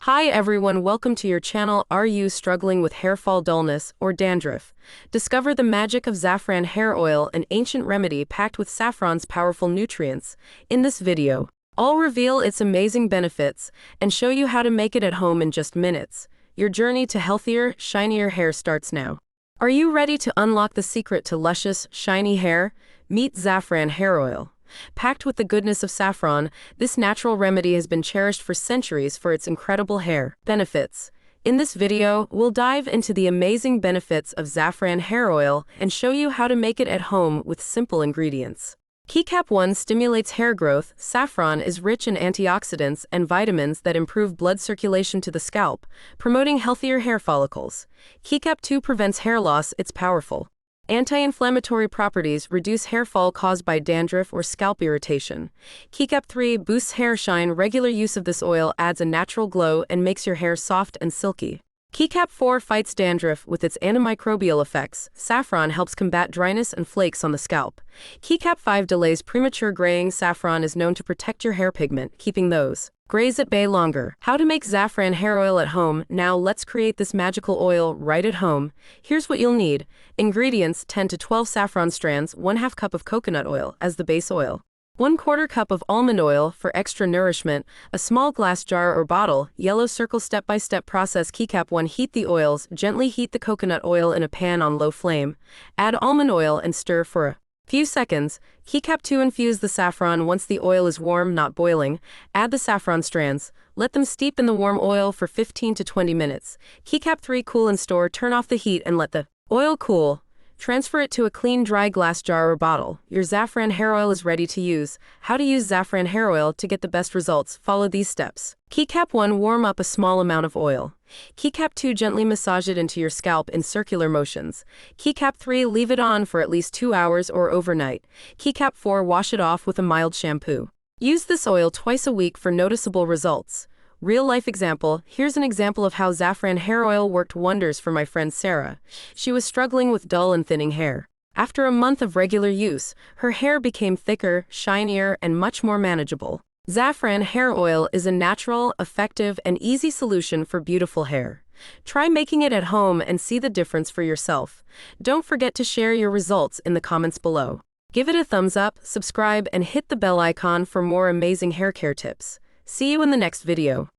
Hi everyone, welcome to your channel. Are you struggling with hair fall dullness or dandruff? Discover the magic of Zafran Hair Oil, an ancient remedy packed with saffron's powerful nutrients. In this video, I'll reveal its amazing benefits and show you how to make it at home in just minutes. Your journey to healthier, shinier hair starts now. Are you ready to unlock the secret to luscious, shiny hair? Meet Zafran Hair Oil. Packed with the goodness of saffron, this natural remedy has been cherished for centuries for its incredible hair benefits. In this video, we'll dive into the amazing benefits of Zafran Hair Oil and show you how to make it at home with simple ingredients. Keycap 1 stimulates hair growth. Saffron is rich in antioxidants and vitamins that improve blood circulation to the scalp, promoting healthier hair follicles. Keycap 2 prevents hair loss. Its powerful anti-inflammatory properties reduce hair fall caused by dandruff or scalp irritation. Keycap 3 boosts hair shine. Regular use of this oil adds a natural glow and makes your hair soft and silky. Keycap 4 fights dandruff with its antimicrobial effects. Saffron helps combat dryness and flakes on the scalp. Keycap 5 delays premature graying. Saffron is known to protect your hair pigment, keeping those grays at bay longer. How to make Zafran hair oil at home. Now let's create this magical oil right at home. Here's what you'll need. Ingredients: 10 to 12 saffron strands, 1/2 cup of coconut oil as the base oil, 1/4 cup of almond oil for extra nourishment, a small glass jar or bottle, yellow circle. Step-by-step process. Keycap 1 heat the oils. Gently heat the coconut oil in a pan on low flame. Add almond oil and stir for a few seconds. Keycap 2 infuse the saffron. Once the oil is warm, not boiling, add the saffron strands. Let them steep in the warm oil for 15 to 20 minutes. Keycap 3 cool and store. Turn off the heat and let the oil cool. Transfer it to a clean, dry glass jar or bottle. Your Zafran hair oil is ready to use. How to use Zafran hair oil to get the best results. Follow these steps. Keycap 1 warm up a small amount of oil. Keycap 2 gently massage it into your scalp in circular motions. Keycap 3 leave it on for at least 2 hours or overnight. Keycap 4 wash it off with a mild shampoo. Use this oil twice a week for noticeable results. Real-life example. Here's an example of how Zafran hair oil worked wonders for my friend Sarah. She was struggling with dull and thinning hair. After a month of regular use, her hair became thicker, shinier, and much more manageable. Zafran hair oil is a natural, effective, and easy solution for beautiful hair. Try making it at home and see the difference for yourself. Don't forget to share your results in the comments below. Give it a thumbs up, subscribe, and hit the bell icon for more amazing hair care tips. See you in the next video.